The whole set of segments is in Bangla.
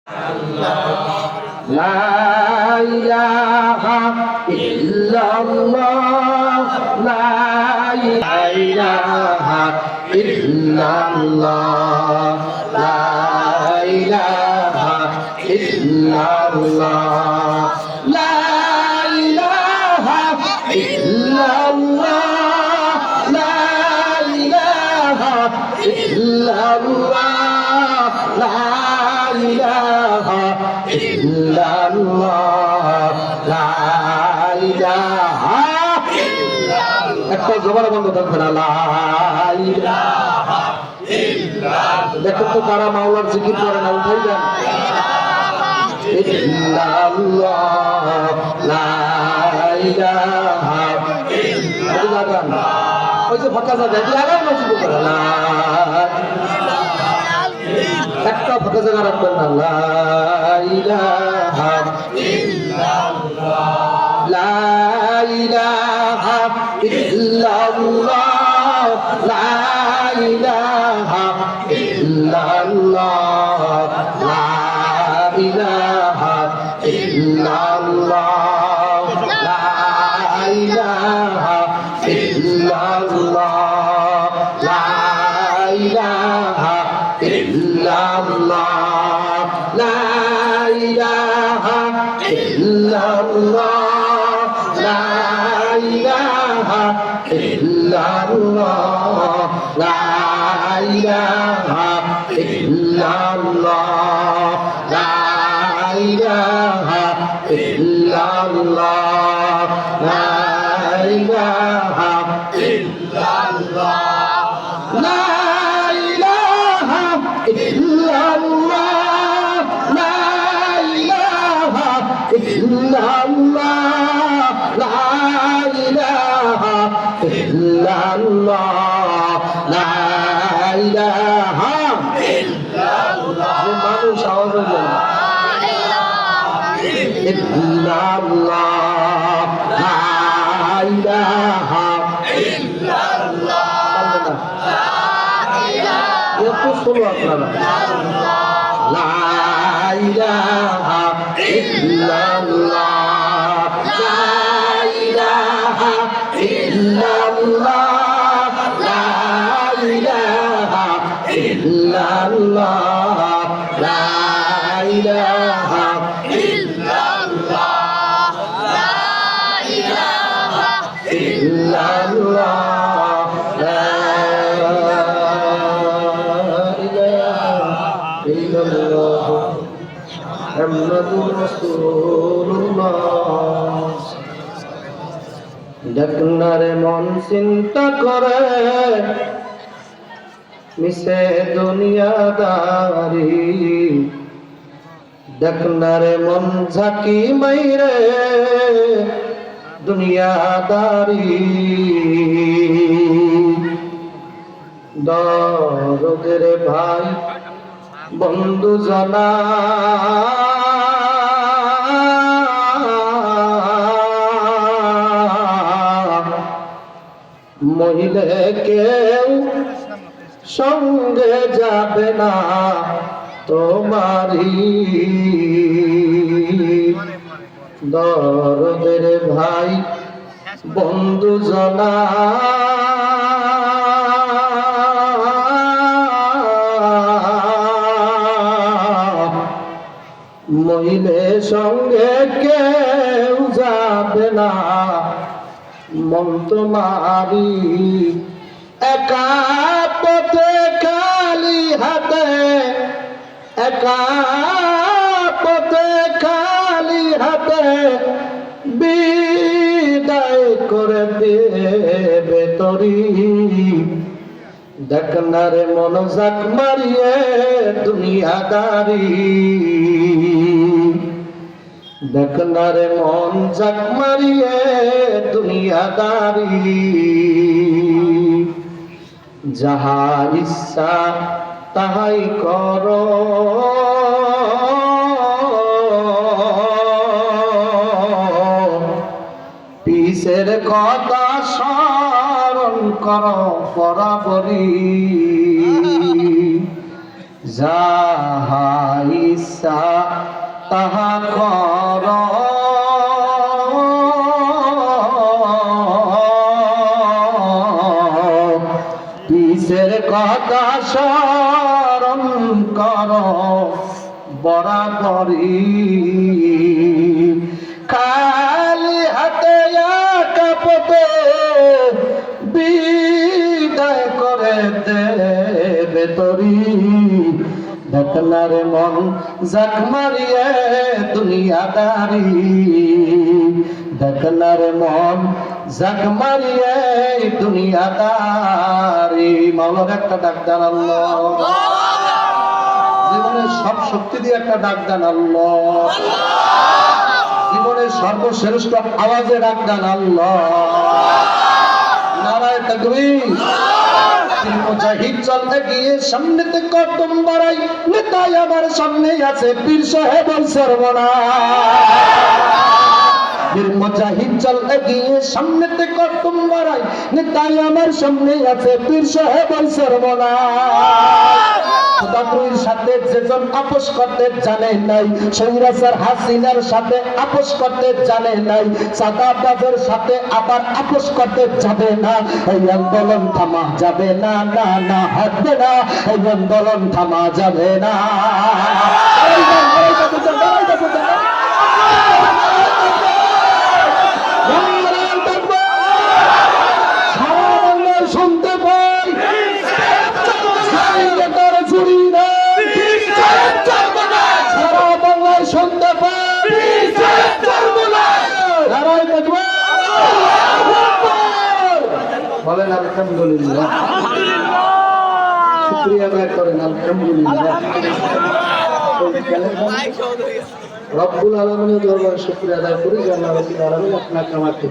লা ইলাহা ইল্লাল্লাহ লা ইলাহা ইল্লাল্লাহ লা ইলাহা ইল্লাল্লাহ লা ইলাহা ইল্লাল্লাহ লা ইলাহা ইল্লাল্লাহ লা ইলাহা ইল্লাল্লাহ লা ইলাহা একটা জবান বন্ধ থাকবে না লা ইলাহা ইল্লাল্লাহ দেখো তো তারা মাওলার জিকির করে না উঠাই দেন ইল্লাল্লাহ লা ইলাহা ইল্লাল্লাহ ওই যে ফাঁকা জায়গা দিয়ে আগে মসজিদ করে লা একটা ফাঁকা জায়গা রাখবেন না লা ইলাহা ইল্লাল্লাহ লা ইলাহা ইল্লাল্লাহ লা ইলাহা ইল্লাল্লাহ লা ইলাহা ইল্লাল্লাহ লা ইলাহা ইল্লাল্লাহ লা ইলাহা ইল্লাল্লাহ লা ইলাহা ইল্লাল্লাহ লা ইলাহা ইল্লাল্লাহ লা ইলাহা ইল্লাল্লাহ লা ইলাহা ইল্লাল্লাহ লা ইলাহা ইল্লাল্লাহ লা ইলাহা ইল্লাল্লাহ লা ইলাহা ইল্লাল্লাহ লা ইলাহা ইল্লাল্লাহ লা ইলাহা ইল্লাল্লাহ মানুষ আওয়াজ দেন ইল্লাল্লাহ লা ইলাহা ইল্লাল্লাহ লা ইলাহা এত শুনো আপনারা লা ইলাহা ইল্লাল্লাহ লা ইলাহা ইল্লাল্লাহ লা ইলাহা ইল্লাল্লাহ লা ইলাহা ইল্লাল্লাহ লা ইলাহা ইল্লাল্লাহ লা ইলাহা ইল্লাল্লাহ মুহাম্মাদুর রাসূলুল্লাহ ডাকনারে মন চিন্তা করে মিশে দুনিয়াদারি ডাকনারে মন ঝাঁকি মাইরে দুনিয়াদারি দরদের ভাই বন্ধু জানা মহিলে কেউ সঙ্গে যাবে না তোমারি দরদের ভাই বন্ধু জানা মহিলে সঙ্গে কেউ যাবে না মন তোমারি একা পথে খালি হাতে একা পথে খালি হাতে বিদায় করে দেবে তরি দেখনারে মন জাক মারিয়ে দুনিয়াদারি দেখনারে মন জাক মারিয়ে দুনিয়াদারি যাহা ইচ্ছা তাহাই করো পিছের কথা স্মরণ করো বরাবরি যাহা ইচ্ছা তাহা কর, পিছের কথা স্মরণ কর বরাবরই, খালি হাতে কাপতে বিদায় করে দেবে তরি, দেখলার মন জাক মারিয়ে দুনিয়াদারি, দেখলার মন জাক মারিয়ে দুনিয়াদারি। মাওলার একটা ডাক দেন আল্লাহ, জীবনের সব শক্তি দিয়ে একটা ডাক দেন আল্লাহ, জীবনের সর্বশ্রেষ্ঠ আওয়াজে ডাক দেন আল্লাহ। নারায়ে তাকবীর। মুজাহিদ চলতে গিয়ে সামনেতে কদম বাড়াই, নেতাই আমার সামনে আছে পীর সাহেবের সর্বনাশ। বীর মুজাহিদ চলতে গিয়ে সামনেতে কদম বাড়াই, নেতাই আমার সামনে আছে পীর সাহেবের সর্বনাশ। খোদাবুর সাথে যেজন আপোষ করতে জানে নাই, সৈরাচার হাসিনার সাথে আপোষ করতে জানে নাই, সাদাবাজের সাথে আবার আপোষ করতে যাবে না। এই আন্দোলন থামা যাবে না, না না হবে না, এই আন্দোলন থামা যাবে না। শুনতে পাই সারা বাংলায় শুনতে পাই, বলেন আলহামদুলিল্লাহ, শুকরিয়া আদায় করেন আলহামদুলিল্লাহ। রব্বুল আলামিনের দরবারে শুকরিয়া আদায় করি যে আল্লাহ রাব্বুল আলামিন আপনাকে আমাকে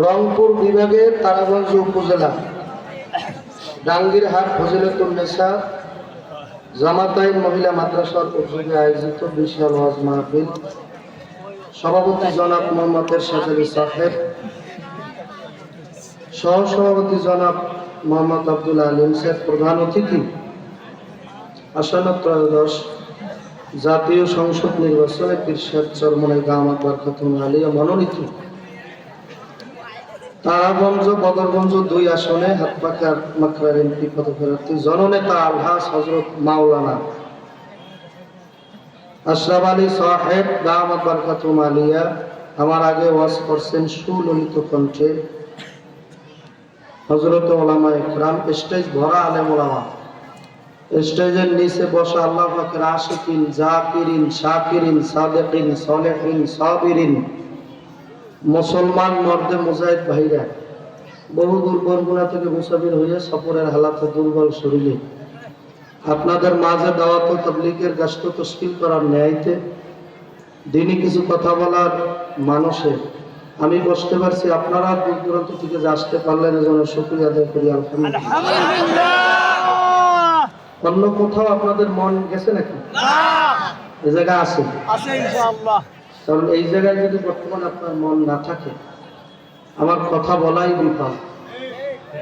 রংপুর বিভাগের তারাগঞ্জ উপজেলা ডাঙ্গিরহাট ফজিলাতুন্নেসা জামাতাইন মহিলা মাদ্রাসার উদ্যোগে আয়োজিত বিশাল ওয়াজ মাহফিল, সভাপতি জনাব মোহাম্মদ এরশাদ আলী সাহেব, সহসভাপতি জনাব মোহাম্মদ আব্দুল আলিম সাহেব, প্রধান অতিথি আসন্ন ত্রয়োদশ জাতীয় সংসদ নির্বাচনে পীর সাহেব চরমনাই দামাত বরকাতুহু আলিয়া মনোনীত তারাগঞ্জ বদরগঞ্জ 2 আসনে হাতপাখা মাকরার এমপি পদপ্রার্থী জননেতা আলহাজ হযরত মাওলানা আশরাফ আলী সাহেব দামাত বরকাতুহু আলিয়া আমার আগে ওয়াজ করছেন সুললিত কণ্ঠে হযরত উলামা ইকরাম, স্টেজ ভরা আলেম উলামা, স্টেজের নিচে বসা আল্লাহ পাকের আশিকিন, জাকিরিন, শাকিরিন, সাদিকিন, সলিহিন, সাবিরিন, মুসলমান মর্দে মুজাহিদ ভাইরা, বহু দূর বরগুনা থেকে মুসাফির হয়ে সফরের হালাতে দুর্বল শরীরে আপনাদের মাঝে দাওয়াত ও তাবলীগের গাছটো তশকিল করার ন্যায়তে দিনই কিছু কথা বলার মানুষে আমি বসতে পারছি, আপনারা দূর দূরান্ত থেকে আসতে পারলেন, এজন্য শুকরিয়া আদায় করি আলহামদুলিল্লাহ। অন্য কোথাও আপনাদের মন গেছে নাকি? এই জায়গা আছে, ইনশাআল্লাহ। কারণ এই জায়গায় যদি বর্তমানে আপনার মন না থাকে, আমার কথা বলাই বিফল।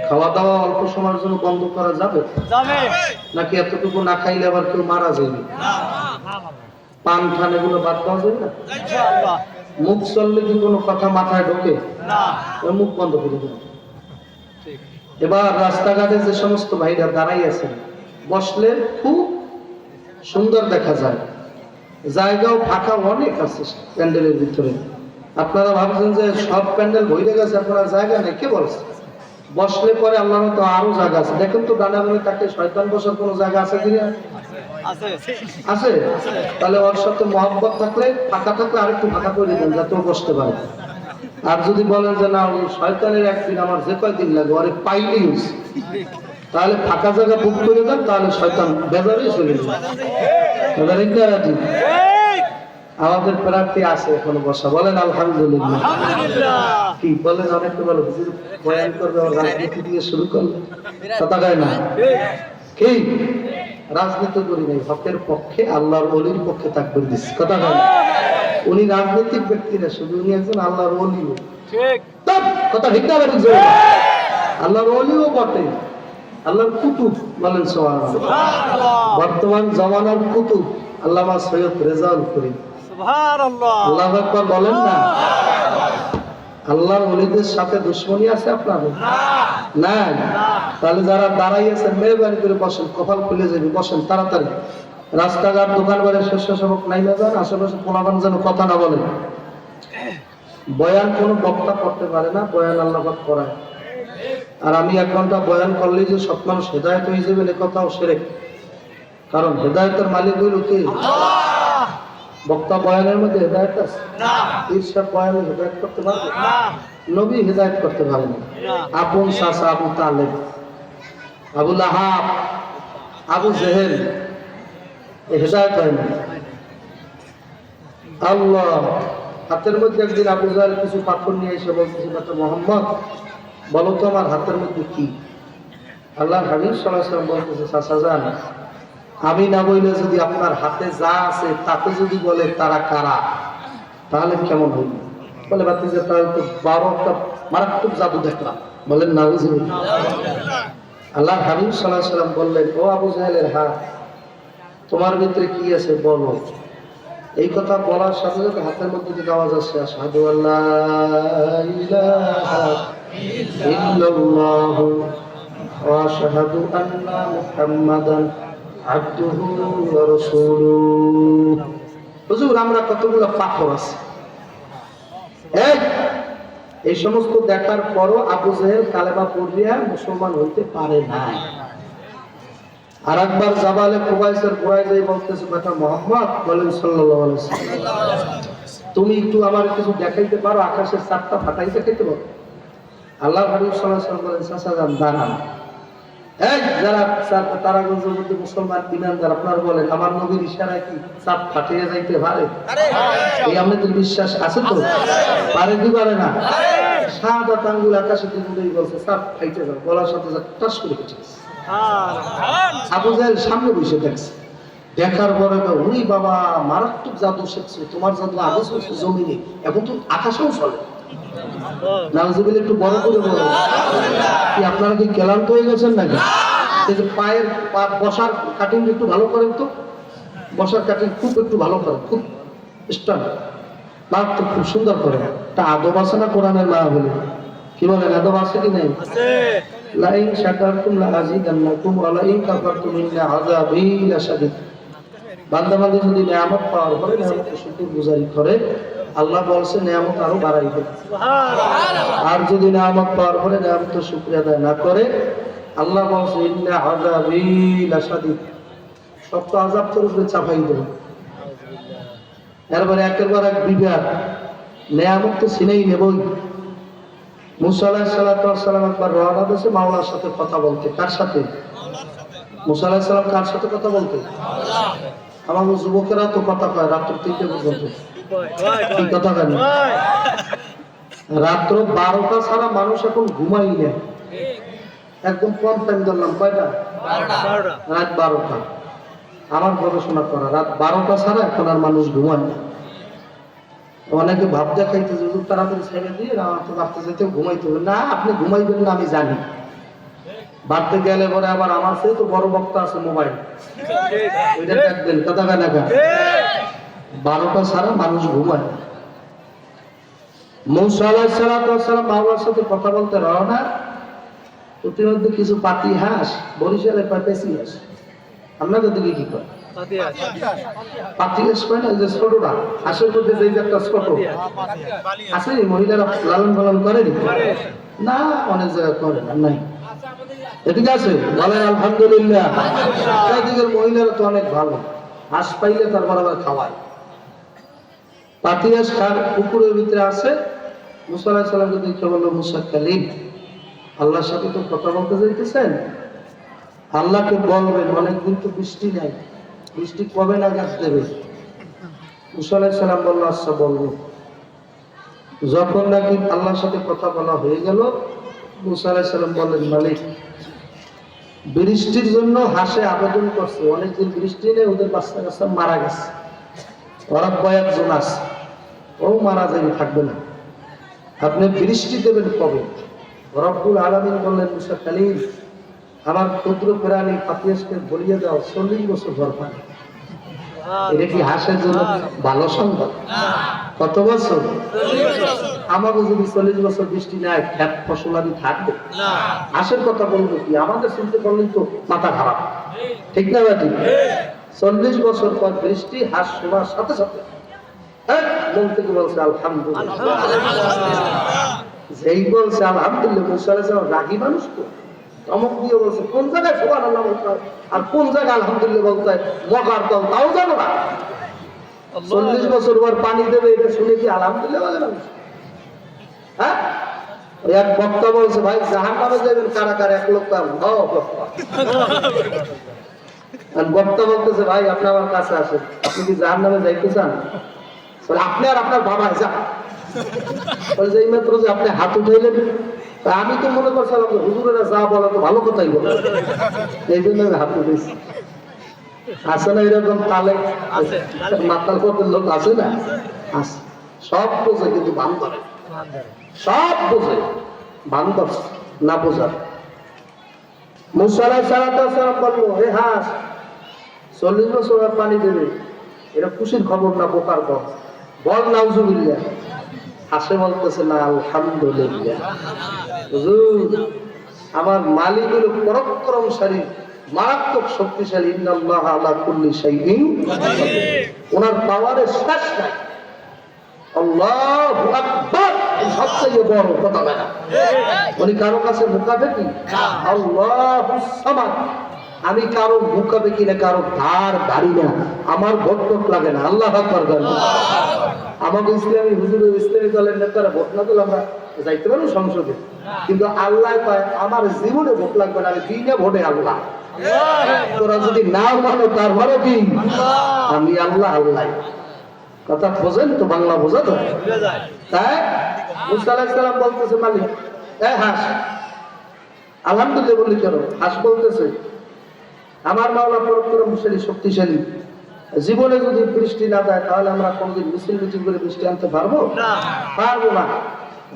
খাওয়া দাওয়া অল্প সময়ের জন্য বন্ধ করা যাবে নাকি এতটুকু না খাইলে আবার কেউ মারা যাবে? পান ঠান এগুলো বাদ পাওয়া যাবে না? মুখ চললে কি কোনো কথা মাথায় ঢোকে? মুখ বন্ধ করে দেবে। এবার রাস্তাঘাটে যে সমস্ত ভাইরা দাঁড়াই আছেন, বসলে খুব সুন্দর দেখা যায়, জায়গাও ফাঁকা অনেক আছে প্যান্ডেলের ভিতরে। আপনারা ভাবছেন যে সব প্যান্ডেল ভরে গেছে, আপনারা জায়গা নেই, কে বলছে? বসলে পরে আল্লাহর মতো আরো জায়গা আছে। দেখেন তো ডানা ডানে তাকে শয়তান বসার কোনো জায়গা আছে কিনা? আছে। তাহলে ওর সাথে মহব্বত থাকলে, ফাঁকা থাকলে আরেকটু ফাঁকা করে দেবেন যাতে ও বসতে পারে। আর যদি বলেন যে না শয়তানের একদিন আমার যে কয়দিন লাগে ওরে পাইলেই হয়েছে, তাহলে ফাঁকা জায়গা বুক করে দেন, তাহলে শয়তান বেজারেই চলে যাবে। আমাদের প্রার্থী আছে এখনো বসা, বলেন আলহামদুলিল্লাহ। কি বলেন? অনেকে বলে হুজুর বয়ান করবে, রাজনীতি দিয়ে শুরু করলে কথা কয় না। কি রাজনীতি করি নাই, হকের পক্ষে আল্লাহর ওলির পক্ষে তাকবীর দিচ্ছি, কথা কয় না। উনি রাজনৈতিক ব্যক্তি না, শুধু উনি একজন আল্লাহর ওলি। ঠিক কথা ঠিক না? আল্লাহর ওলিও বটে, আল্লাহর কুতুব, বলেন সুবহানাল্লাহ। বর্তমান জামানার কুতুব আল্লামা সৈয়দ রেজাউল করিম, সুবহানাল্লাহ। আল্লাহু আকবার বলেন না। আল্লাহর ওলিদের সাথে দুশমনী আছে আপনাদের? না। তাহলে যারা দাঁড়াইয়েছেন মেহরবানি করে বসেন, কপাল খুলে যাবে, বসেন তাড়াতাড়ি। রাস্তাঘাট দোকান বাড়ি স্বেচ্ছাসেবক নাই না যান, আশেপাশে পোলাপান যেন কথা না বলেন। বয়ান কোনো বক্তা করতে পারে না, বয়ান আল্লাহ পাক করায়। আর আমি 1 ঘন্টা বয়ান করলেই যে সব মানুষ হেদায়েত হয়ে যাবেন এ কথাও শিরক। কারণ হেদায়েতের মালিক হইল কে? আল্লাহ। বক্তা বয়ানের মধ্যে হেদায়েত আছে? না। ঈর্ষা বয়ানে হেদায়েত করতে পারবে? না। নবী হেদায়েত করতে পারেন না। আপন চাচা আবু তালেব, আবু লাহাব, আবু জেহেল হেদায়েত হয় না। আল্লাহ হাতের মধ্যে একদিন আবু জাহেল কিছু পাথর নিয়ে এসে বলতেছে, বেটা মোহাম্মদ বলো তো আমার হাতের মধ্যে কি? আল্লাহর হাবিব সাল্লাল্লাহু আলাইহি ওয়াসাল্লাম বলতেছে, চাচা যান, আমি না বইলে যদি আপনার হাতে যা আছে তাতে যদি বলে তারা কারা, তাহলে কেমন হইল? বলে বাতিজা তাহলে তো 12টা মারাত্মক জাদু দেখলাম। বলেন নাউজুবিল্লাহ। আল্লাহর হাবিব সাল্লাল্লাহু আলাইহি ওয়াসাল্লাম বললেন, ও আবু জাহেলের হাত, তোমার ভিতরে কি আছে বলো। এই কথা বলার সাথে সাথে হাতের মধ্যে থেকে আওয়াজ আসছে, আশহাদু আল্লা ইলাহা ইল্লাল্লাহু ওয়া আশহাদু আন্না মুহাম্মাদান আবদুহু ওয়া রাসূলুহু। হুজুর আমরা কতগুলো পাথর আছে। এই সমস্ত দেখার পরও আবু জেহেল কালেমা পড়িয়া মুসলমান হইতে পারে না। আরেকবার জাবালে কুবাইসের গোড়ায় যাই বলতেছে, বেটা মুহাম্মদ, বলেন সাল্লাল্লাহু আলাইহি ওয়াসাল্লাম, তুমি একটু আমার কিছু দেখাইতে পারো, আকাশের চাঁদটা ফাটাই দেখাইতে পারো? আল্লাহর হাবিব সাল্লাল্লাহু আলাইহি ওয়াসাল্লাম বলেন, চাচা যান দাঁড়ান। যারা তারাগঞ্জের মধ্যে মুসলমান ইমানদার, আপনারা বলেন আমার নবীর ইশারায় কি চাঁদ ফাটিয়ে যাইতে পারে? এই আমাদের বিশ্বাস আছে তো? পারে কি পারে না? শাহাদাত আঙ্গুল আকাশে দিকেই বলছে চাঁদ ফাইটে যাবে, বলার সাথে সাথে টাস করে ফেটে গেছে। আবু জাহেল সামনে বসে দেখছে, দেখার পরে উনি বাবা মারাত্মক জাদু শিখছে, তোমার জাদু আগে চলছে জমিনে, এখন তো আকাশেও চলে। নাউজুবিল্লাহ, একটু বড় করে বলো। কি আপনারা কি ক্লান্ত হয়ে গেছেন নাকি? এই যে পায়ের বসার কাটিং একটু ভালো করেন তো, বসার কাটিং খুব একটু ভালো করেন, খুব স্ট্রং, বাদ তো খুব সুন্দর করেন। তা আদব আছে না কোরআনের মা বলে? কি বলেন, আদব আছে কি নাই? লাইন শাকারতুম লাযিদান্নাকুম ওয়া লাইন কাফারতুম ইন্না আযাবি লাশাদীদ। বান্দা বান্দা যদি নিয়ামত পাওয়ার পরে নিয়ামতের শুকরগুজারি করে, আল্লাহ বলছে নিয়ামত আরো বাড়াইবে। আর যদি নিয়ামত পাওয়ার পরে নিয়ামতের শুকরিয়া আদায় না করে, আল্লাহ বলছে ইন্না আযাবি লাশাদীদ, শক্ত আযাব তোর উপরে চাপাই দেব। এরপরে একের পর এক বিবাদ, নিয়ামত তো ছিনেই নেবই। মুসা আলাইহিস সালাতু ওয়াস সালাম একবার রওনা দিয়েছে মাওলার সাথে কথা বলতে। কার সাথে? মুসা আলাইহিস সালাম কার সাথে কথা বলতে? আমার যুবকেরা তো কথা কয় রাত্র 3টে পর্যন্ত। কি কথা কেন? রাত্র 12টা ছাড়া মানুষ এখন ঘুমাই না। একদম কম টাইম ধরলাম, কয়টা? 12টা। রাত 12টা। আমার গবেষণা করা রাত 12টা ছাড়া এখন আর মানুষ ঘুমায় না। অনেকে ভাব দেখাইতে যে তাড়াতাড়ি ছেড়ে দিয়ে তো বাড়তে যেতে ঘুমাইতে হবে না। আপনি ঘুমাইবেন না আমি জানি, বাড়তে গেলে পরে আবার আমার সে তো বড় বক্তা আছে মোবাইল, ওইটা দেখবেন কথা কানাকা। 12টা ছাড়া মানুষ ঘুমায় না। মুসা আলাইহিস সালাতু ওয়াস সালাম মাওলার সাথে কথা বলতে রওনা। প্রতিমধ্যে কিছু পাতি হাঁস, বরিশালে পায় পেশি হাঁস, আপনাদের দিকে কি করে? পাতি হাঁস পায় না, যে ছোটটা হাঁসের মধ্যে যে একটা ছোট আছে, মহিলারা লালন পালন করে না, অনেক জায়গায় করে না, নাই। এদিকে আছে, বলেন আলহামদুলিল্লাহ। এদিকের মহিলারা তো অনেক ভালো, হাঁস পাইলে তারপর আবার খাওয়ায়। পাতি হাঁস খার পুকুরের ভিতরে আছে। মুসা আলাইহিস সালামকে দেখে বলল, মুসা কালিম, আল্লাহর সাথে তো কথা বলতে যাইতেছেন, আল্লাহকে বলবেন অনেকদিন তো বৃষ্টি নাই, বৃষ্টি কবে নাগাদ দেবে? মুসা আলাইহিস সালাম বলল, আচ্ছা বলবো। যখন নাকি আল্লাহর সাথে কথা বলা হয়ে গেল, মুসা আলাইহিস সালাম বললেন, মালিক বৃষ্টির জন্য হাসে আবেদন করছে, অনেকদিন বৃষ্টি নেই, ওদের বাচ্চা কাচ্চা মারা গেছে, ওরা কয়েকজন আছে, ও মারা যাবে, থাকবে না, আপনি বৃষ্টি দেবেন কবে? রব্বুল আলামিন বললেন, মুসা কালিম আমার ক্ষুদ্র প্রাণী পাপিয়াসকে বলিয়ে দাও 40 বছর পর পানি। এটা কি হাঁসের জন্য ভালো সংবাদ? কত বছর? আমাকে যদি 40 বছর বৃষ্টি নাই খেত ফসলাদি থাকবে? হাঁসের কথা বলবো কি, আমাদের শুনতে পারলেই তো মাথা খারাপ, ঠিক না ঠিক? 40 বছর পর বৃষ্টি, হাঁস শোনার সাথে সাথে মন থেকে বলছে আলহামদুলিল্লাহ। যেই বলছে আলহামদুলিল্লাহ, মুসা আলাইহিস সালাম রাগী মানুষ তো, চমক দিয়ে বলছে কোন জায়গায় সুবহানাল্লাহ বলতে হয় আর কোন জায়গায় আলহামদুলিল্লাহ বলতে হয়, মগার দল তাও জানো না। 40 বছর পর পানি দেবে এটা শুনে কি আলহামদুলিল্লাহ বলে না? হ্যাঁ, এক বক্তা বলছে ভাই জাহান্নামে যাবেন কারা কারা, এক লোক আর বক্তা বলতেছে ভাই আপনি আমার কাছে আসেন, আপনি কি জাহান্নামে যাইতে চান? বলে আপনি আর আপনার বাবা যা। বলে যে মাত্র যে আপনি হাত উঠাইলেন, আমি তো মনে করছিলাম যে হুজুরেরা যা বলে তো ভালো কথাই বলে, এই জন্য আমি হাত উঠেছি। আছে না এরকম তালে মাতাল পথের লোক? আছে না? আছে। সব বোঝে কিন্তু বান ধরে, সব বোঝে বান ধর না বোঝার। মুসা আলাইহিস সালাম বলল হে হাঁস 40 বছর পানি দেবে, এটা খুশির খবর না বোকার খবর? বল নাউজুবিল্লাহ। হাসে বলতেছে না আলহামদুলিল্লাহ। হুজুর আমার মালিক হলো পরাক্রমশালী, মারাত্মক শক্তিশালী, ইন্নাল্লাহ আলা কুল্লি শাইইন কাদির, ওনার পাওয়ারের শেষ নাই। আল্লাহু আকবার সবচেয়ে বড় কথা না, উনি কারো কাছে মুখাপেক্ষি? আল্লাহুস সামাদ, আমি কারো মুখাপেক্ষি না, কারো ধার ধারি না, আমার ভোট লাগে না। আল্লাহু আকবার। আমাকে ইসলামী হুজুরের ইসলামী দলের নেতারা ভোট না দিলে আমরা যাইতে পারবো সংসদে, কিন্তু আল্লাহ পায় আমার জীবনে ভোট লাগবে না, আমি দিনে ভোটে আল্লাহ। তোরা যদি না মানো তারপরে কি আমি আল্লাহ আল্লাহ। কথা বোঝেন তো, বাংলা বোঝা তো? তাই মুসা আলাইহিস সালাম বলতেছে মালিক এ হাঁস আলহামদুলিল্লাহ বললি কেন? হাঁস বলতেছে আমার মাওলা পরাক্রমশালী শক্তিশালী, জীবনে যদি বৃষ্টি না দেয় তাহলে আমরা কোনদিন মিছিল মিছিল করে বৃষ্টি আনতে পারবো? পারবো না।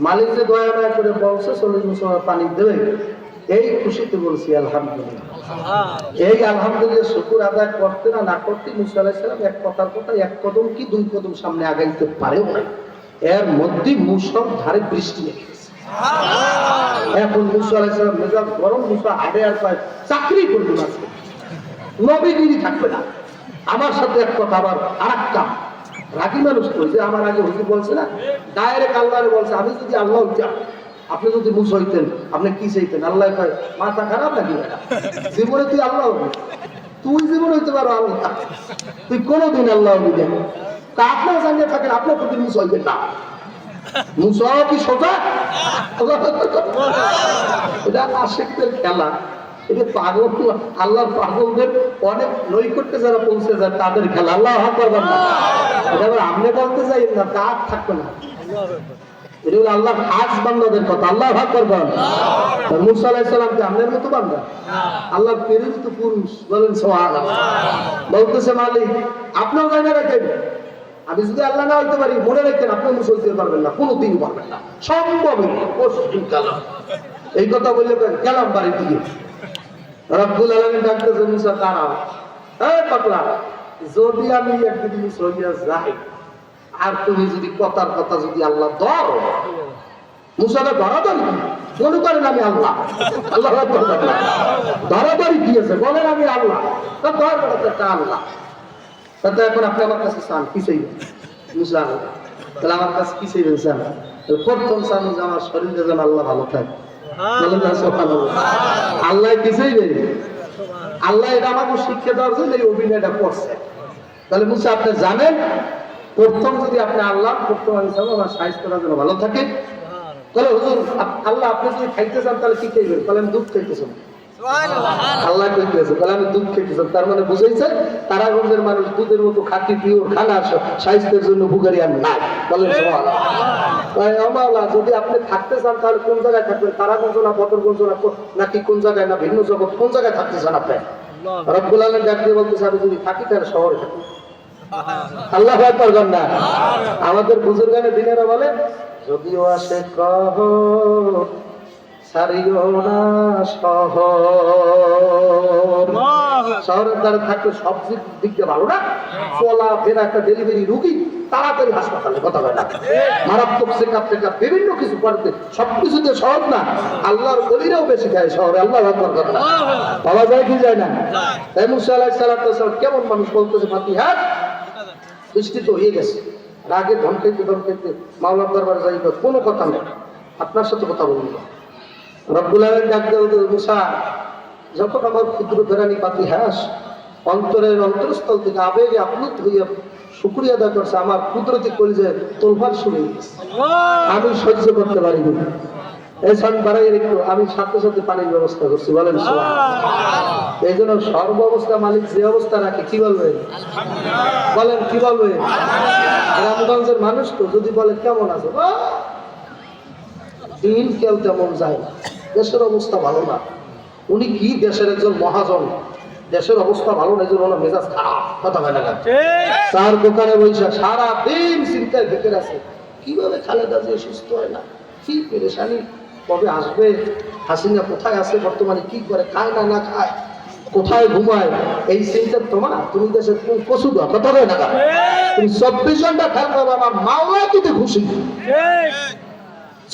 মালিক যে দয়া মায়া করে বলছে 40 বছর পানি দেবে, এই খুশিতে বলছি আলহামদুলিল্লাহ। এই আলহামদুলিল্লাহ শুকর আদায় করতে না না করতে মুসা আলাইহিস সালাম এক কথার কথা এক কদম কি দুই কদম সামনে আগাইতে পারেও না, এর মধ্যে মুষলধারে বৃষ্টি নেমে গেছে। এখন মুসা আলাইহিস সালাম মেজাজ গরম, মুসা হাড়ে আর পায় চাকরি করবে না, নবীগিরি থাকবে না। আমার সাথে এক কথা আবার আরেকটা রাগী মানুষ তো, যে আমার আগে হুজুর বলছে না ডাইরেক্ট আল্লাহরে বলছে আমি যদি আল্লাহ হইতাম, আপনি যদি মুসা হইতেন আপনি কি চাইতেন? আল্লাহ কয় মাথা খারাপ নাকি জীবনে তুই আল্লাহ হবি? তুই জীবন হইতে পারো আল্লাহ, তুই কোনোদিন আল্লাহ হবি না। তা আপনার সঙ্গে থাকেন, আপনার প্রতি মুসা হইবেন না। মুসা কি সোজা? এটা আশিকদের খেলা, এটা পাগল আল্লাহর পাগলদের অনেক নৈকট্যে যারা পৌঁছে যায় তাদের খেলা। আল্লাহ করবেন না, এটা আবার আপনি বলতে চাই না, কাজ থাকবে না। এটা হলো আল্লাহর খাস বান্দাদের কথা। আল্লাহ করবেন। মুসা আলাইহিস সালামকে আপনার মতো বান্দা, আল্লাহর প্রেরিত পুরুষ, বলেন সুবহানাল্লাহ। বলতেছে মালিক আপনার জায়গা রাখেন, আমি যদি আল্লাহ না হইতে পারি মনে রাখতেন আপনি মুসা হইতে পারবেন না, কোনোদিন পারবেন না, সম্ভবই না। এই কথা বললে গেলাম বাড়ির দিকে। রব্বুল আলামিন ডাকতেছে মুসা দাঁড়াও, এই পাগলা, যদি আমি একদিন মুসা হইয়া যাই আর তুমি যদি কথার কথা যদি আল্লাহ ধরো, মুসাকে ধরাধরি মনে করেন আমি আল্লাহ, আল্লাহ ধরাধরি কি আছে বলেন আমি আল্লাহ, আল্লাহ। তাতে এখন আপনি আমার কাছে চান কি চাইবেন? মুসা তাহলে আমার কাছে কি চাইবেন? চান প্রথম চান যে আমার শরীরে যেন আল্লাহ ভালো থাকে। আল্লাহ কি চাইবে? আল্লাহ এটা আমাকে শিক্ষা দেওয়ার জন্য এই অভিনয়টা করছে। তাহলে মুসা আপনি জানেন প্রথম যদি আপনি আল্লাহ প্রথম আমি চাবো আমার স্বাস্থ্যটা যেন ভালো থাকে। তাহলে হুজুর আল্লাহ আপনি যদি খাইতে চান তাহলে কি খাইবেন? তাহলে আমি দুধ খাইতেছি। আল্লাহ কইতেছে তাহলে আমি দুধ খেতেছি, তার মানে বুঝাইছে তারাগঞ্জের মানুষ দুধের মতো খাঁটি পিওর খানা স্বাস্থ্যের জন্য ভুগারি আর নাই। বলেন সুবহানাল্লাহ। যদি আপনি থাকতে চান তাহলে কোন জায়গায় থাকবেন? তারাগঞ্জ না বদরগঞ্জ নাকি কোন জায়গায়, না ভিন্ন জগৎ, কোন জায়গায় থাকতে চান আপনি? রব্বুল আলামিন ডাক দিয়ে বলতেছে আমি যদি থাকি তাহলে শহরে থাকি। আল্লাহু আকবার না। আমাদের বুজুর্গানে দিনেরা বলে যদিও আসে কহ সারিও না শহর। শহরের দ্বারা থাকলে সব দিক দিয়ে ভালো না, চলা ফেরা, একটা ডেলিভারি রুগী তাড়াতাড়ি হাসপাতালে, কথা হয় না, মারাত্মক চেকআপ টেকআপ বিভিন্ন কিছু করতে সবকিছুতে সহজ না। আল্লাহর ওলিরাও বেশি খায় শহরে, আল্লাহর আকবার কথা পাওয়া যায় কি যায় না? তাই মুসা আলাইহিস সালাম কেমন মানুষ বলতেছে, ফাতিহা বৃষ্টি তো হয়ে গেছে, রাগে ধমকাইতে ধমকাইতে মাওলার দরবারে যাই, কোনো কথা নেই, আপনার সাথে কথা বলবো না। রব্বুল আলামিন ডাক দেয়, মুসা যখন আমার ক্ষুদ্র ফেরানি পাতিহাস অন্তরের অন্তরস্থল থেকে আবেগে আপ্লুত হইয়া শুকরিয়া আদায় করছে, আমার কুদরতি কলিজায় তোলফার শুরু হয়ে গেছে, আমি সহ্য করতে পারিনি। এই সান বাড়াই একটু আমি সাথে সাথে পানির ব্যবস্থা করছি, বলেন এই জন্য সর্ব অবস্থা মালিক যে অবস্থা রাখে, কি বলবে বলেন, কি বলবে? গ্রামগঞ্জের মানুষ তো যদি বলে কেমন আছে, দিন কেউ তেমন যায় না, দেশের অবস্থা ভালো না। উনি কি দেশের একজন মহাজন, দেশের অবস্থা ভালো না, এই জন্য মেজাজ খারাপ, কথা হয় না। তার দোকানে বৈশা সারা দিন চিন্তায় ভেতরে আছে, কিভাবে খালেদা যে সুস্থ হয় না, কি পেরেশানি, কবে আসবে, হাসিনা কোথায় আছে বর্তমানে, কি করে, খায় না না খায়, কোথায় ঘুমায়, এই চিন্তার তোমার, তুমি দেশের কচু দাও, কথা হয় না। তুমি 24 ঘন্টা খেয়াল করবে আমার মাওলা কিন্তু খুশি,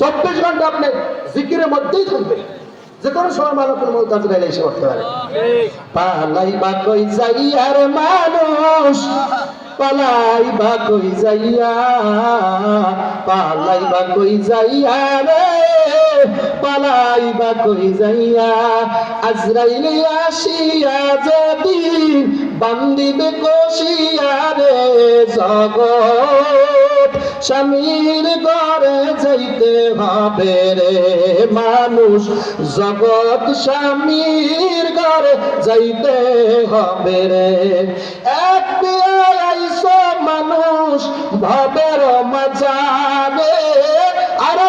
24 ঘন্টা আপনি জিকিরের মধ্যেই থাকবে, যে কোনো সময় মালাকুল মউত আজরাইল এসে করতে পারে। পালাইবা কই যাইয়া রে মানুষ, পালাইবা কই যাইয়া, পালাইবা কই যাইয়া রে, পালাইবা কই যাইয়া, আজরাইল আসিয়া যদি বান্দিবে কষিয়া রে, জগৎ স্বামীর ঘরে যাইতে হবে রে মানুষ, জগৎ স্বামীর ঘরে যাইতে হবে রে। এক আইস মানুষ ভবের মাঝারে, আর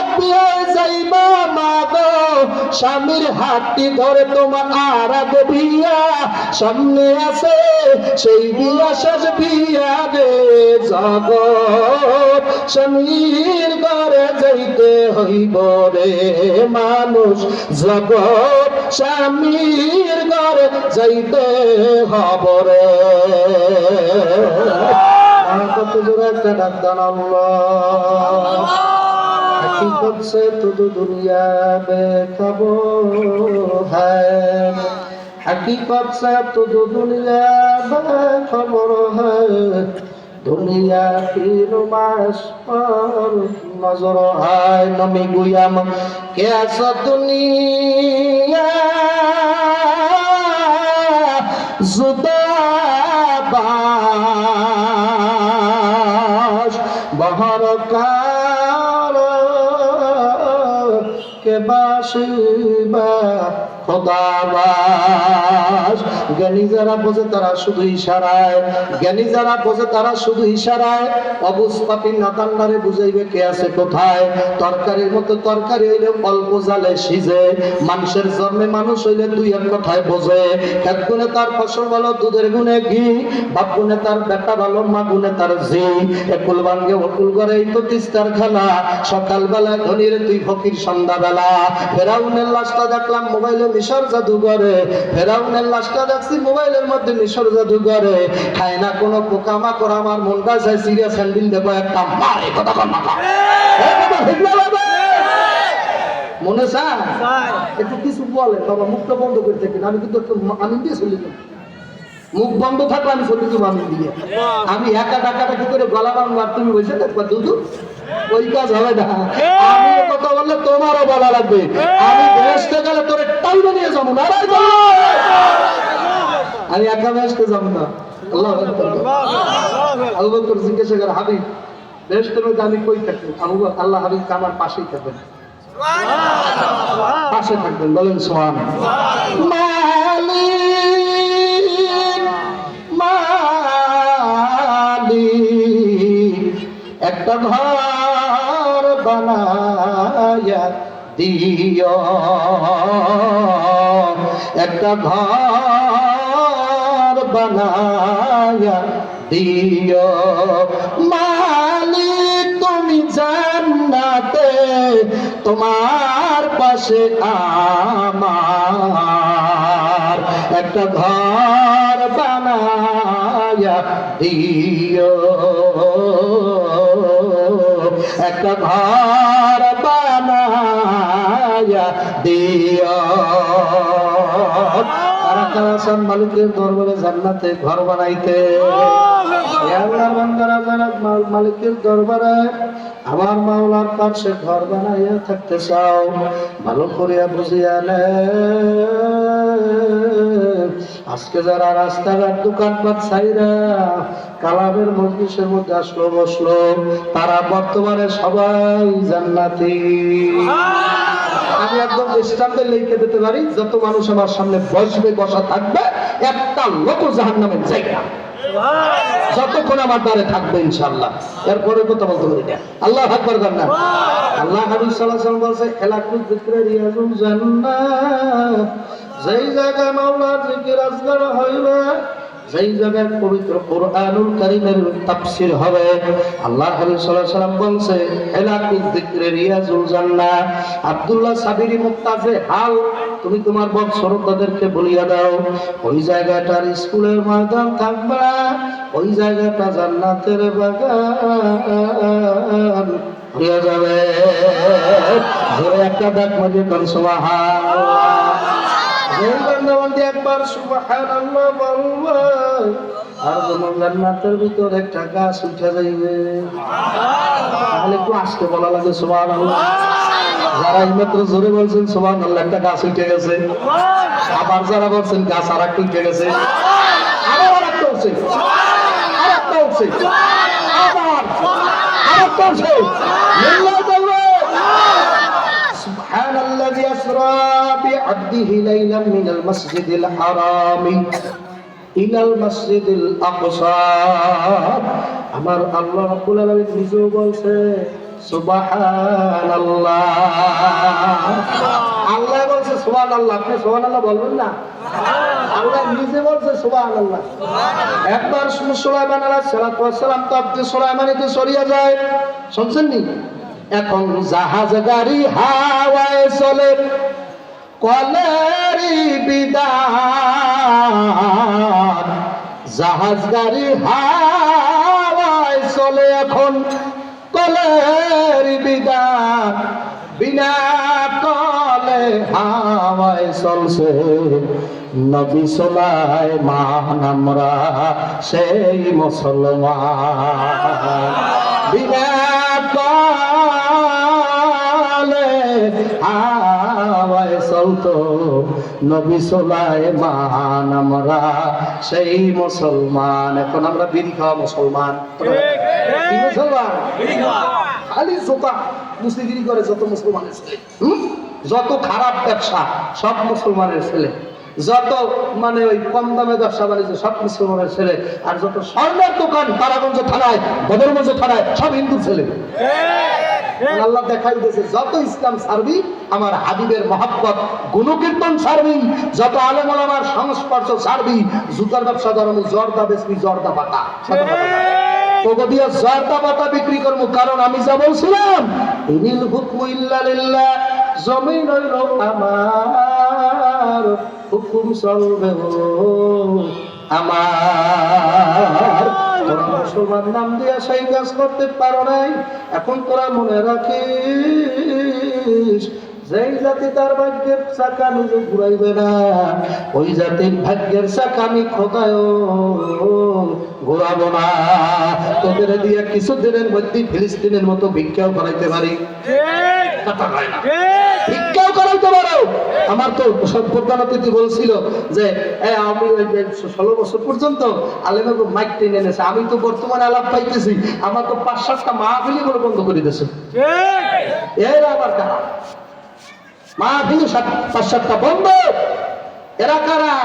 যাইবা মাগো স্বামীর হাতটি ধরে, তোমার আর আগে বিয়া সামনে আছে, সেই বিয়া শেষ বিয়া রে, জগৎ স্বামীর ঘরে যাইতে হইব রে মানুষ, জগৎ স্বামীর ঘরে যাইতে হব রে। কত জোরে একটা ডাক দান আল্লাহ। हकीकत से तो दुनिया बेखबर है, हकीकत से तो दुनिया बेखबर है, दुनिया की नुमाइश पर नजर है, नमी गुयाम कैसा दुनिया जुदाबाश बहर का के बाशिबा খোদাবাস। জ্ঞানী যারা বোঝে তারা শুধু ইশারায়, জ্ঞানী যারা বোঝে তারা শুধু ইশারায়, অবুঝ পাপী নাদানদারে বুঝাইবে কে আছে কোথায়। তরকারির মতো তরকারি হইলে অল্প জালে সিজে, মানুষের জন্মে মানুষ হইলে দুই এক কথায় বোঝে। এক গুণে তার ফসল ভালো, দুধের গুণে ঘি, বাপ গুণে তার বেটা ভালো, মা গুণে তার ঝি। একুল ভাঙ্গে অকুল করে এই তো তিস্তার খেলা, সকালবেলা ধনীর তুই ফকির সন্ধ্যাবেলা। ফেরাউনের লাশটা দেখলাম মোবাইলে মিশর জাদুঘরে, ফেরাউনের লাশটা দেখছি মোবাইলের মধ্যে মিশর জাদুঘরে। খায় না কোনো পোকা মাকড়, আমার মনটা চাই সিরিয়াস হ্যান্ডেল দেবো একটা মারে, কথা কর না মনে চায় একটু কিছু বলে বাবা, মুখটা বন্ধ করে থাকেন। আমি কিন্তু একটু আমিন দিয়ে চলি, মুখ বন্ধ থাকলে আমি চলে দেবো আমিন দিয়ে। আমি একা ডাকাডাকি করে গলা বাংলা, আর তুমি বলছে দেখবা দুধু, ওই কাজ হবে না। আমি কথা বললে তোমারও বলা লাগবে, আমি বেহেশতে গেলে তোরে টাইমে নিয়ে যাবো না, আমি একা বেহেশতে যাবো না। আল্লাহ আবু বকর জিজ্ঞাসা করে, হাবিব বেহেশতের মধ্যে আমি কই থাকি? আল্লাহ হাবিব আমার পাশেই থাকবেন, পাশে থাকবেন, বলেন সুবহানাল্লাহ। মালিক মালিক একটা ঘর বানায়া দিও, একটা ঘর বানায়া দিও মালিক, তুমি জান্নাতে তোমার পাশে আমার একটা ঘর বানায়া দিও, একটা ঘর বানায়া দিও। কারা কারা চান মালিকের দরবারে জান্নাতে ঘর বানাইতে? আল্লাহর বান্দারা যারা মালিকের দরবারে আমার মাওলার পাশে ঘর বানাইয়া থাকতে চাও, ভালো করিয়া বুঝিয়া নে। আজকে যারা রাস্তাঘাট দোকানপাট ছাইরা কালামের মজলিসের মধ্যে আসলো বসলো, তারা বর্তমানে সবাই জান্নাতি। আমি একদম দৃষ্টান্তে লিখে দিতে পারি, যত মানুষ আমার সামনে বসবে, বসা থাকবে, একটা লোক জাহান্নামে যাবে না যতক্ষণ আমার দ্বারে থাকবে ইনশাআল্লাহ। এরপরে কথা বলতে পারি না। আল্লাহ আকবার জান্নাত। আল্লাহ হাবিব সাল্লাল্লাহু আলাইহি ওয়াসাল্লাম বলেছে এলাকুল যিকরে রিয়াজুল জান্নাত, যেই জায়গায় মাওলার জিকির আজকার হইবে, যেই জায়গায় পবিত্র কোরআনুল কারীমের তাফসীর হবে, আল্লাহ হাবিব সাল্লাল্লাহু আলাইহি ওয়াসাল্লাম বলছে এলাকুল যিকরে রিয়াজুল জান্নাত। আব্দুল্লাহ সাবিরি মুক্তাজে হাল, তুমি তোমার বৎসরতাদেরকে বলিয়া দাও, ওই জায়গাটার স্কুলের ময়দান থাকবে না, ওই জায়গাটা জান্নাতের বাগান হয়ে যাবে। ধরে একটা ডাক মাঝে কোন সুবহানাল্লাহ, একবার সুবহানাল্লাহ বলবো, আর যখন জান্নাতের ভিতর একটা গাছ উঠে যাইবে, তাহলে একটু আস্তে বলা লাগে সুবহানাল্লাহ। যারা এইমাত্র জোরে বলছেন সুবহানাল্লাহ, একটা গাছ উঠে গেছে। আবার যারা বলছেন গাছ আর একটা উঠে গেছে, আবার আর একটা উঠছে, আর একটা উঠছে, আবার আর একটা উঠছে। সুবহানাল্লাযী আসরা বিআবদিহি লাইলাম মিনাল মাসজিদিল হারামি ইলাল মাসজিদিল আকসা। আমার আল্লাহ রাব্বুল আলামিন নিজেও বলছে সুবহানাল্লাহ। আল্লাহ বলছে সুবহানাল্লাহ, আপনি সুবহানাল্লাহ বলবেন না? আল্লাহ নিজে বলছে সুবহানাল্লাহ। একবার সুলাইমান আলাইহিস সালাতু ওয়াস সালাম তো আব্দে সুলাইমানিতে সরিয়ে যায়, শুনছেন নি? এখন জাহাজ গাড়ি হাওয়ায় চলে, কলেরি বিদাত। জাহাজ গাড়ি হাওয়ায় চলে, এখন কলেরি বিদাত। বিনা কলে হাওয়ায় চলছে নবী সুলাইমান, আমরা সেই মুসলমান। বিনা কলে হাওয়ায় চলতো নবী সুলাইমান, আমরা সেই মুসলমান। এখন আমরা বিড়ি খাওয়া মুসলমান। মুসলমান খালি জোতা মুসলিগিরি করে যত মুসলমানের ছেলে, যত খারাপ ব্যবসা সব মুসলমানের ছেলে, যত মানে ওই কম দামে ব্যবসা বাণিজ্য সব মুসলমানের ছেলে, আর যত স্বর্ণের দোকান তারাগঞ্জ থানায়, বদরগঞ্জ থানায় সব হিন্দু ছেলে। আল্লাহ দেখাই দিয়েছে যত ইসলাম ছাড়বি, আমার হাবিবের মহব্বত গুণকীর্তন ছাড়বি, যত আলেম ওলামার সংস্পর্শ ছাড়বি, জুতার ব্যবসা ধরনের জর্দা বেচবি, জর্দা পাতা তোকে দিয়ে জর্দা পাতা বিক্রি করবো। কারণ আমি যা বলছিলাম, ইনিল হুকমু ইল্লা লিল্লাহ, জমিন হইল আমার, হুকুম চলবে আমার। তোরা মুসলমান নাম দিয়া সেই কাজ করতে পারো নাই, এখন তোরা মনে রাখিস, যেই জাতি তার ভাগ্যের চাকা নিজে ঘুরাইবে না, ওই জাতির ভাগ্যের চাকা আমি খোদায়ও ঘুরাবো না। তোদের দিয়ে কিছুদিনের মধ্যে ফিলিস্তিনের মতো ভিক্ষাও করাইতে পারি, ভিক্ষাও করাইতে পারো। আমার তো প্রধান অতিথি বলছিল যে আমি 16 বছর পর্যন্ত আলেমের মাইক টেনে এনেছে, আমি তো বর্তমানে আলাপ পাইতেছি, আমার তো 5-7টা মাহফিলি করে বন্ধ করে দিয়েছে। এর আবার কারা মাহফিলি 5-7টা বন্ধ, এরা কারা?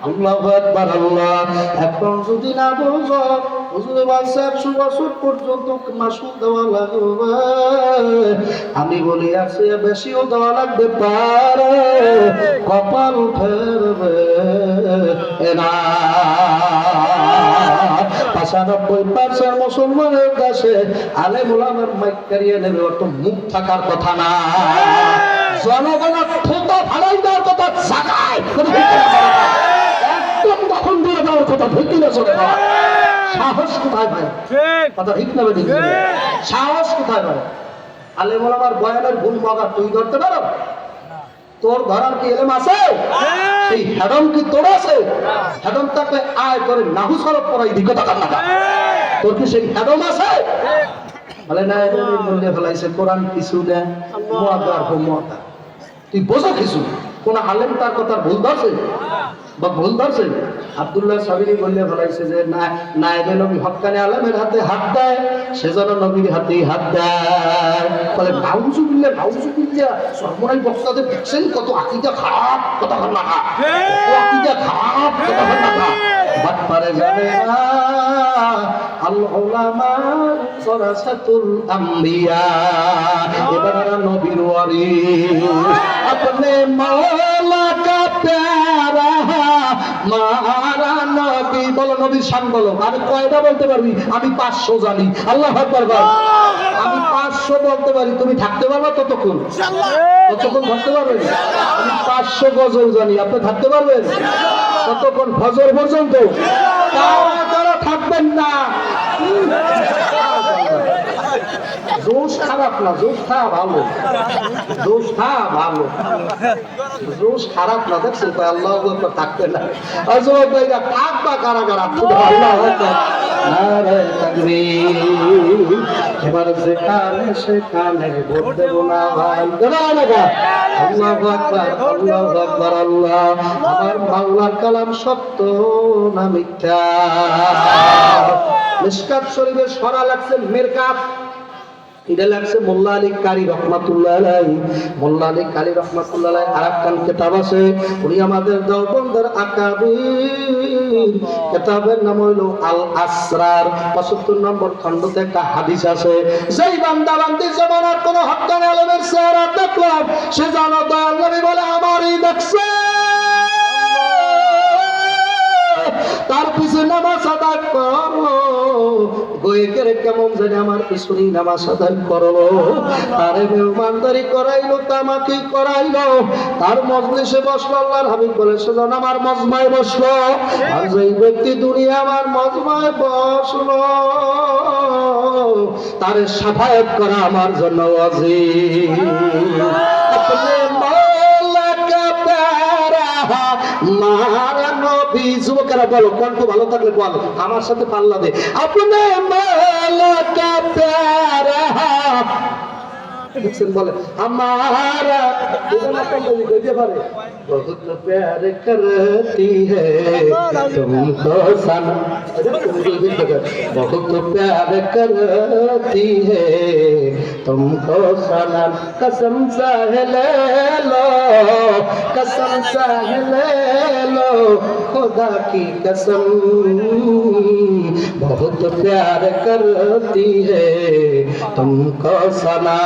আল্লাহু আকবার, আল্লাহ। এখন যদি না বুঝো, হুজুর বলছে 100 বছর পর্যন্ত মাসুল দেওয়া লাগবে, আমি বলি আছে বেশিও দেওয়া লাগবে পারে, কপাল ফেরবে না। 95% মুসলমানের কাছে আলেম ওলামার মাইক কারিয়ে নেবে, ওর তো মুখ থাকার কথা না। জনগণের থোতা ফালাই দেওয়ার কথা জাগায় একদম তখন দিয়ে দেওয়ার কথা ভিতরে চলে যাওয়া সাহস কোথায় পায়? কথা ঠিক না বেঠিক? সাহস কোথায় পায়? আলেম ওলামার বয়ানের ভুল মগা তুই ধরতে পারো? তোর ধরার কি এলেম আছে? সেই হেডম কি তোর আছে? হেডম তাকে আয় করে নাহু সরব পড়াই দিকে টাকার না তোর কি সেই হেডম আছে? বলে না বললে ফেলাইছে কোরআন কিছু না মুআদ্দার হো মুআদ্দার তুই বোঝো কিছু কোন আলেম তার কথা ভুল ধরছে বা ভুল ধরছে? আব্দুল্লাহ সাবিরি বললে ফেলাইছে যে না নায়েবে নবী হক্কানি আলেমের হাতে হাত দেয় সেজন্য নবীর হাতেই হাত দেয়। বলে নাউজুবিল্লাহ নাউজুবিল্লাহ সর্বনাই বক্তাদের দেখছেন কত আকীদা খারাপ কথা বল না কত আকীদা খারাপ কথা বল না বাট পারে জানে না আল উলামা ওয়ারাসাতুল আম্বিয়া এবার নবীর ওয়ারিস আপনি মাওলা কা প্যারা মারা নবী বলো নবীর শান বলো আমি কয়টা বলতে পারবি? আমি 500 জানি। আল্লাহু আকবার বল। আমি 500 বলতে পারি তুমি থাকতে পারবে ততক্ষণ? ততক্ষণ থাকতে পারবেন? আমি 500 গজল জানি আপনি থাকতে পারবেন ততক্ষণ ফজর পর্যন্ত? তারা থাকবেন না। জোশ খারাপ না, জোশ খারাপ ভালো, জোশ খারাপ ভালো, জোশ খারাপ না। দেখছেন আল্লাহ থাকবে না থাকবা কারা কারা এবার যেখানে সেখানে ভোট দেব না ভাই। আল্লাহু আকবার আল্লাহু আকবার আল্লাহ। আমার বাংলার কালাম সত্য না মিথ্যা? মিশকাত শরীফের সরা লাগছে মিরকাত, এটা লাগছে মোল্লা আলী কারি রহমাতুল্লাহ আলাইহি। মোল্লা আলী কারি রহমাতুল্লাহ আলাইহি আরেকখান কিতাব আছে, উনি আমাদের দেওবন্দের আকাবির, কিতাবের নাম হলো আল আসরার। 75 নম্বর খণ্ডতে একটা হাদিস আছে, যেই বান্দা বান্দি জমানার কোন হক্কানি আলেমের চেহারা দেখলাম সে জানো দয়াল নবী বলে আমারই দেখছে। তার পিছনে নামাজ আদায় করো, গোয়েকের কেমন জানি আমার পিছনে নামাজ আদায় করলো। তারে মেহমানদারি করাইলো, তামাকি করাইলো, তার মজলিসে বসলো। আল্লাহর হাবিব বলে সেজন আমার মজমায় বসলো। আর যেই ব্যক্তি দুনিয়া আমার মজমায় বসলো তার সাফায়াত করা আমার জন্য ওয়াজিব। আপনি মাওলা কা প্যারা মারা নবী। যুবকেরা বলো, কণ্ঠ ভালো থাকলে বল, আমার সাথে পাল্লা দে। আপনি মাওলা কা প্যারা বলে हमारा बहुत प्यार करती है तुमको सनम बहुत प्यार करती है तुमको सनम कसम सा ले लो कसम सा ले लो खुदा की कसम बहुत प्यार करती है तुमको सनम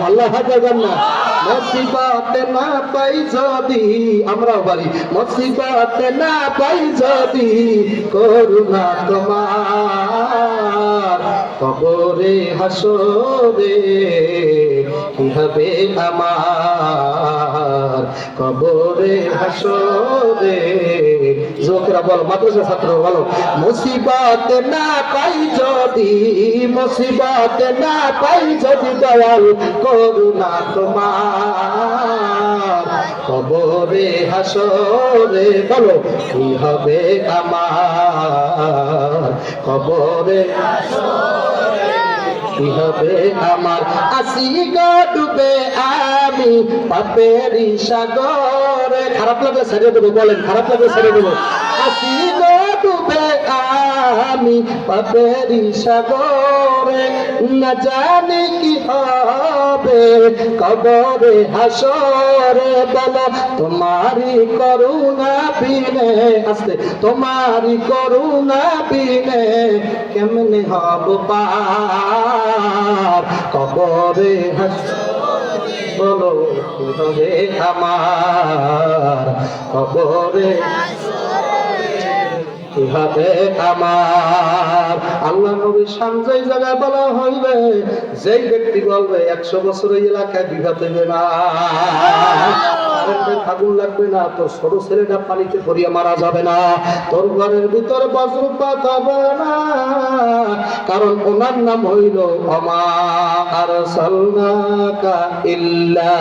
अल्लाह जगन्नाथ मुसीबत ना पाई जदी আমরাও বলি মুসিবত না পাই যদি করুণা তোমার কবরে হাসরে কি হবে আমার কবরে হাসরে জোকরা বলো মাদ্রাসা ছাত্র বলো মুসিবত না পাই যদি মুসিবত না পাই যদি দয়াল করুণা তোমার কবরে হাসরে বলো কি হবে আমার কবরে হাসরে কি হবে আমার আসি গো ডুবে আমি পাপেরি সাগরে খারাপ লাগলে ছেড়ে দেবো বলেন খারাপ লাগলে ছেড়ে দেবো আসি গো ডুবে আমি পাপেরি সাগরে না জানি কি হবে কবরে হাসরে বলো তোমারি করুণা বিনে আস্তে তোমারি করুণা বিনে কেমনে হব পার কবরে হাসরে বলো কি হবে আমার কবরে ইহাতে আমার আল্লাহ নবীর শান যেই জায়গায় বলা হইবে, যেই ব্যক্তি বলবে 100 বছর এই এলাকায় বিঘাত হইবে না, আগুন লাগবে না, তোর ছোট ছেলেটা পানিতে পড়িয়া মারা যাবে না, তোর ঘরের ভিতরে বজ্রপাত হবে না, কারণ ওনার নাম হইল ওমা আরসালনাকা ইল্লা।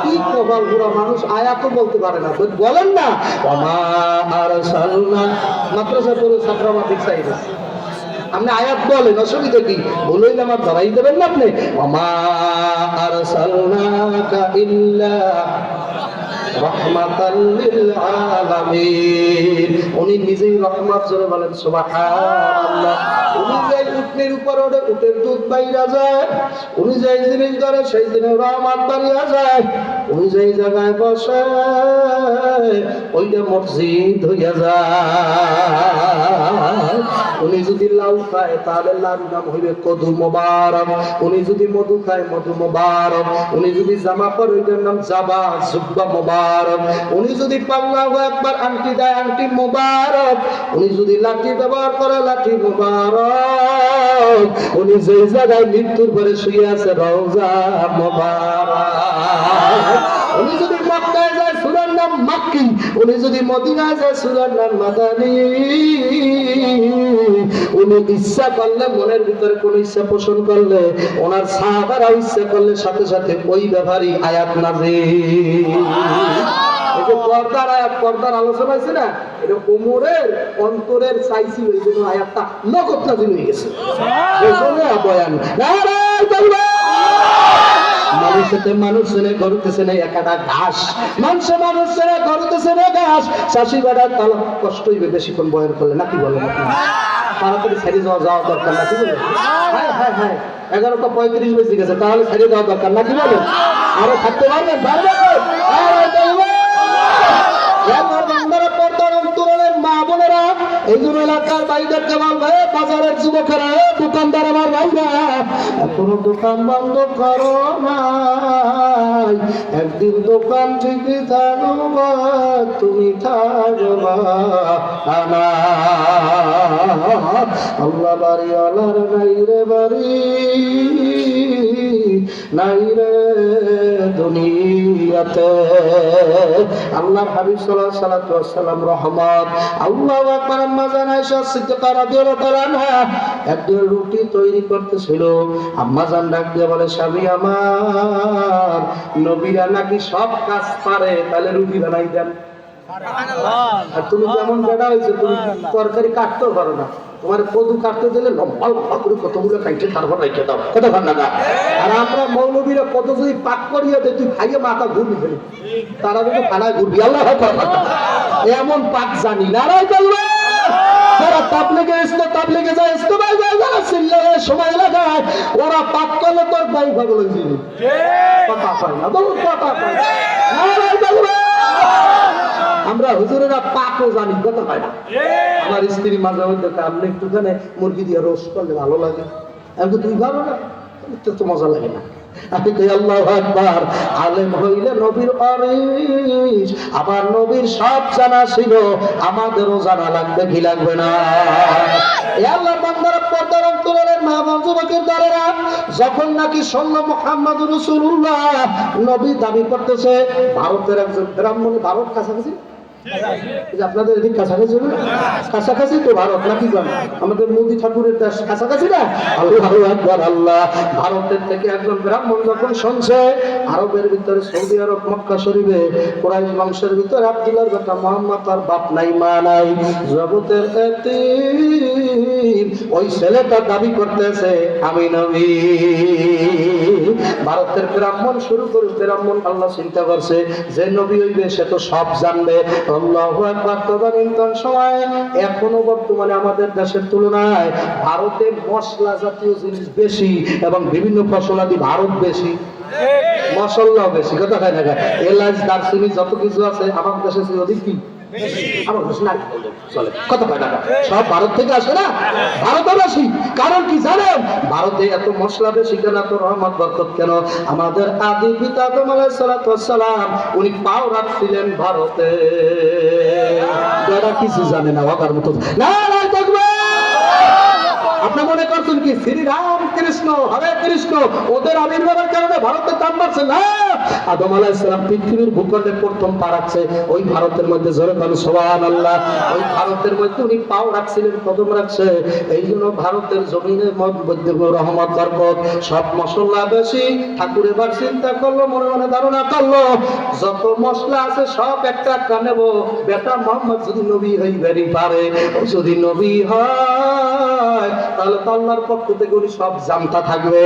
কি প্রবল বুড়া মানুষ, আয়াতও বলতে পারে না, বলেন না ওমা আরসালনা। মাদ্রাসা পড়ে ছাত্র আমার দিকসাই আপনি আয়াত বলেন, অসুবিধা কি? বলেন আমার ধরাই দেবেন না আপনি। ওমা আরসালনাকা ইল্লা রাহমাতাল লিল আলামিন। উনি নিজেই রহমত, জোরে বলেন সুবহানাল্লাহ। উনি যে উটের উপর ওঠে, উটের দুধ বাইরা যায়, উনি যে জিনিস ধরে সেই জিনিস রহমত বাড়িয়া যায়, উনি যে জায়গায় বসে ওইটা মসজিদ হইয়া যায়। উনি যদি লাউ খায় তাহলে লাউর নাম হইবে কদু মোবারক, উনি যদি মধু খায় মধু মোবারক, উনি যদি জামা পরে ওইটার নাম জাবা জুব্বা মোবারক, উনি যদি পাল্লা একবার আংটি দেয় আংটি মোবারক, উনি যদি লাঠি ব্যবহার করে লাঠি মোবারক, উনি যে জায়গায় মৃত্যুর পরে শুয়ে আছে রওজা মোবারক, উনি যদি মক্কায় যায় সূরার নাম মাক্কি, উনি যদি মদিনায় যায় সূরার নাম মাদানী। উনি ইচ্ছা করলে, মনের ভিতরে কোন ইচ্ছা পোষণ করলে, ওনার সাহাবারা ইচ্ছা করলে সাথে সাথে ওই ব্যাপারই আয়াত নাযিল। এই যে পর্দার আয়াত, পর্দার আলোচনা আছে না, এটা ওমরের অন্তরের চাইছি, ওই জন্য আয়াতটা নগদ নাযিল হয়ে গেছে। এই জন্য বয়ান নারায়ে তাকবীর। মানুষেতে মানুষ ছেলে করতেছে না একটা ঘাস, মানুষে মানুষ ছেলে করতেছে না ঘাস। চাষি বেড়ার তালা কষ্ট হইবে বেশিক্ষণ বয়ান করলে, নাকি বলেন? তাড়াতাড়ি ছেড়ে যাওয়া দরকার, নাকি বলেন? হ্যাঁ হ্যাঁ হ্যাঁ, 11:35 বেজে গেছে, তাহলে ছেড়ে যাওয়া দরকার, নাকি বলেন? আরো থাকতে পারবেন? মা বোনেরা, এই জন্য এলাকার বাইরের বাজারের যুবকেরা, দোকানদার আমার ভাইরা, এখনো দোকান বন্ধ করো নাই, একদিন দোকান ঠিকই থাকবা, তুমি থাকবা না। আল্লাহ বাড়ি আলার নাই রে বাড়ি, নাই রে দুনিয়াতে। আল্লাহর হাবিব সাল্লাল্লাহু আলাইহি ওয়াসাল্লাম রহমত। আল্লাহু আকবার। আম্মা জান আয়েশা সিদ্দিকা রাদিয়াল্লাহু তাআলা আনহা একদিন রুটি তৈরি করতেছিল, আম্মা জান ডাক দিয়ে বলে, স্বামী আমার, নবীরা নাকি সব কাজ পারে, তাহলে রুটি বানাই দেন। আর তুমি যেমন বেড়া হয়েছে, তুমি তরকারি কাটতেও পারো না, তোমার কদু কাটতে দিলে লম্বা লম্বা করে কতগুলো কাটে তারপর রেখে দাও, কত ভার না। আর আমরা মৌলবীরা কত যদি পাক করিয়া দে, তুই খাইয়ে মাথা ঘুরবি ফেলি, তারা কিন্তু খানায় ঘুরবি। আল্লাহ এমন পাক জানি না। যারা তাবলীগে আসতো, তাবলীগে যায়, ইস্তেমায় যায়, যারা সিল্লায় সময় লাগায়, ওরা পাক করলে তোর গাই পাগল হয়ে যাবে, কথা পায় না, বহুত কথা পায় না। আমরা হুজুরেরা পাকও জানি, কথা পায় না। আমার স্ত্রী মাঝে মধ্যে আপনি একটুখানে মুরগি দিয়ে রোস্ট করলে ভালো লাগে, আমি তুই ভালো না, তো মজা লাগে না। আমি কই আল্লাহু আকবার। আলেম হইলে নবীর ওয়ারিস, আবার নবীর সব জানা ছিল, আমাদেরও জানা লাগবে কি লাগবে না? এ আল্লাহর বান্দারা, পর্দার অন্তরের মা বোন যুবকের দ্বারা যখন নাকি শুনল মুহাম্মদুর রাসূলুল্লাহ নবী দাবি করতেছে, ভারতের একজন ব্রাহ্মণ, ভারত কাছাকাছি, আপনাদের এদিক কাছাকাছি না? কাছাকাছি তো ভারত, নাকি আমাদের মোদী ঠাকুরের দেশ কাছাকাছি না? আল্লাহু আকবার। আল্লাহ ভারতের থেকে একজন ব্রাহ্মণ যখন শুনছে, আরবের ভিতরে সৌদি আরব মক্কা শরীফে কুরাইশ বংশের ভিতরে আব্দুল্লাহর বেটা মুহাম্মদ, তার বাপ নাই মা নাই, জগতের এতিম, ওই ছেলেটা দাবি করতেছে আমি নবী। ভারতের ব্রাহ্মণ শুরু করে ব্রাহ্মণ, আল্লাহ চিন্তা করছে যে নবী হইবে সে তো সব জানবে। আল্লাহু আকবার। তদানীন্তন সময়ে এখনো বর্তমানে আমাদের দেশের তুলনায় ভারতে মশলা জাতীয় জিনিস বেশি এবং বিভিন্ন ফসলাদি ভারত বেশি, মশলাও বেশি, কথা খায় না, এলাচ দারচিনি যত কিছু আছে আমার দেশে অধিক কি আমার বেশি না চলে কত কয় টাকা সব ভারত থেকে আসে না ভারতে বেশি কারণ কি জানেন ভারতে এত মশলা বেশি কেন এত রহমত বরকত কেন আমাদের আদি পিতা আদম আলাইহিস সালাতু ওয়াস সালাম উনি পাও রাখছিলেন ভারতে যারা কিছু জানে না ওকার মতো না না দেখবে আপনি মনে করছেন কি শ্রী রাম কৃষ্ণ হরে কৃষ্ণ ওদের আবির্ভাবের কারণে ভারতের দাম বাড়ছে না আদম আলাইহিস সালাম পৃথিবীর ভূখণ্ডে প্রথম পা রাখছে ওই ভারতের মধ্যে জোরে বলুন সুবহানাল্লাহ ওই ভারতের মধ্যে উনি পাও রাখছিলেন কদম রাখছে এই জন্য ভারতের জমিনের মধ্যে রহমত বরকত সব মশলা বেশি ঠাকুর এবার চিন্তা করলো মনে মনে ধারণা করলো যত মশলা আছে সব একটা একটা নেব বেটা মোহাম্মদ যদি নবী হইবারই পারে ও যদি নবী হয় তাহলে তো আল্লাহর পক্ষ থেকে উনি সব জানতা থাকবে